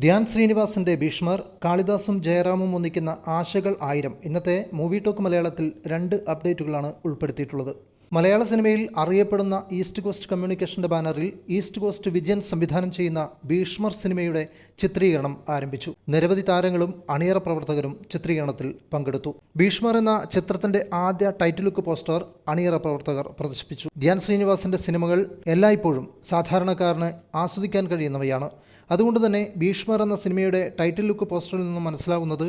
ധ്യാൻ ശ്രീനിവാസിന്റെ ഭീഷ്മർ, കാളിദാസും ജയറാമും ഒന്നിക്കുന്ന ആശകൾ 1000 ഇന്നത്തെ മൂവി ടോക്ക് മലയാളത്തിൽ 2 അപ്ഡേറ്റുകളാണ് ഉൾപ്പെടുത്തിയിട്ടുള്ളത്. മലയാള സിനിമയിൽ അറിയപ്പെടുന്ന ഈസ്റ്റ് കോസ്റ്റ് കമ്മ്യൂണിക്കേഷന്റെ ബാനറിൽ ഈസ്റ്റ് കോസ്റ്റ് വിജയൻ സംവിധാനം ചെയ്യുന്ന ഭീഷ്മർ സിനിമയുടെ ചിത്രീകരണം ആരംഭിച്ചു. നിരവധി താരങ്ങളും അണിയറ പ്രവർത്തകരും ചിത്രീകരണത്തിൽ പങ്കെടുത്തു. ഭീഷ്മർ എന്ന ചിത്രത്തിന്റെ ആദ്യ ടൈറ്റിൽ ലുക്ക് പോസ്റ്റർ അണിയറ പ്രവർത്തകർ പ്രദർശിപ്പിച്ചു. ധ്യാൻ ശ്രീനിവാസിന്റെ സിനിമകൾ എല്ലായ്പ്പോഴും സാധാരണക്കാരന് ആസ്വദിക്കാൻ കഴിയുന്നവയാണ്. അതുകൊണ്ട് തന്നെ ഭീഷ്മർ എന്ന സിനിമയുടെ ടൈറ്റിൽ ലുക്ക് പോസ്റ്ററിൽ നിന്നും മനസ്സിലാവുന്നത്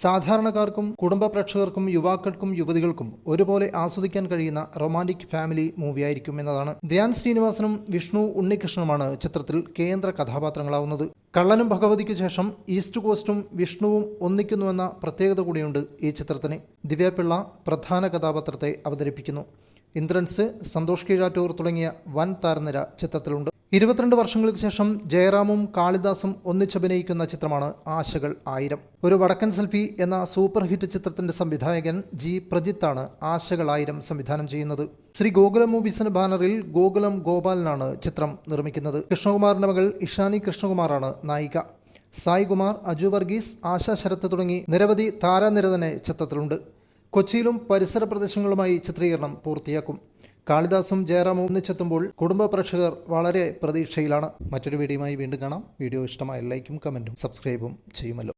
സാധാരണക്കാർക്കും കുടുംബ പ്രേക്ഷകർക്കും യുവാക്കൾക്കും യുവതികൾക്കും ഒരുപോലെ ആസ്വദിക്കാൻ കഴിയുന്ന റൊമാൻറ്റിക് ഫാമിലി മൂവിയായിരിക്കും എന്നതാണ്. ധ്യാൻ ശ്രീനിവാസനും വിഷ്ണു ഉണ്ണികൃഷ്ണനുമാണ് ചിത്രത്തിൽ കേന്ദ്ര കഥാപാത്രങ്ങളാവുന്നത്. കള്ളനും ഭഗവതിക്ക് ശേഷം ഈസ്റ്റ് കോസ്റ്റും വിഷ്ണുവും ഒന്നിക്കുന്നുവെന്ന പ്രത്യേകത കൂടിയുണ്ട് ഈ ചിത്രത്തിന്. ദിവ്യപിള്ള പ്രധാന കഥാപാത്രത്തെ അവതരിപ്പിക്കുന്നു. ഇന്ദ്രൻസ്, സന്തോഷ് കീഴാറ്റൂർ തുടങ്ങിയ വൻ താരനിര ചിത്രത്തിലുണ്ട്. 22 വർഷങ്ങൾക്ക് ശേഷം ജയറാമും കാളിദാസും ഒന്നിച്ചഭിനയിക്കുന്ന ചിത്രമാണ് ആശകൾ 1000. ഒരു വടക്കൻ സെൽഫി എന്ന സൂപ്പർ ഹിറ്റ് ചിത്രത്തിന്റെ സംവിധായകൻ ജി പ്രജിത്താണ് ആശകൾ 1000 സംവിധാനം ചെയ്യുന്നത്. ശ്രീ ഗോകുലം മൂവീസിന്റെ ബാനറിൽ ഗോകുലം ഗോപാലനാണ് ചിത്രം നിർമ്മിക്കുന്നത്. കൃഷ്ണകുമാറിന്റെ മകൾ ഇഷാനി കൃഷ്ണകുമാറാണ് നായിക. സായി കുമാർ, അജു വർഗീസ്, ആശാ ശരത്ത് തുടങ്ങി നിരവധി താരനിര തന്നെ ചിത്രത്തിലുണ്ട്. കൊച്ചിയിലും പരിസര പ്രദേശങ്ങളുമായി ചിത്രീകരണം പൂർത്തിയാക്കും. കാളിദാസും ജയറാമും ഒന്നിച്ചെത്തുമ്പോൾ കുടുംബ പ്രേക്ഷകർ വളരെ പ്രതീക്ഷയിലാണ്. മറ്റൊരു വീഡിയോയുമായി വീണ്ടും കാണാം. വീഡിയോ ഇഷ്ടമായ ലൈക്കും കമൻറ്റും സബ്സ്ക്രൈബും ചെയ്യുമല്ലോ.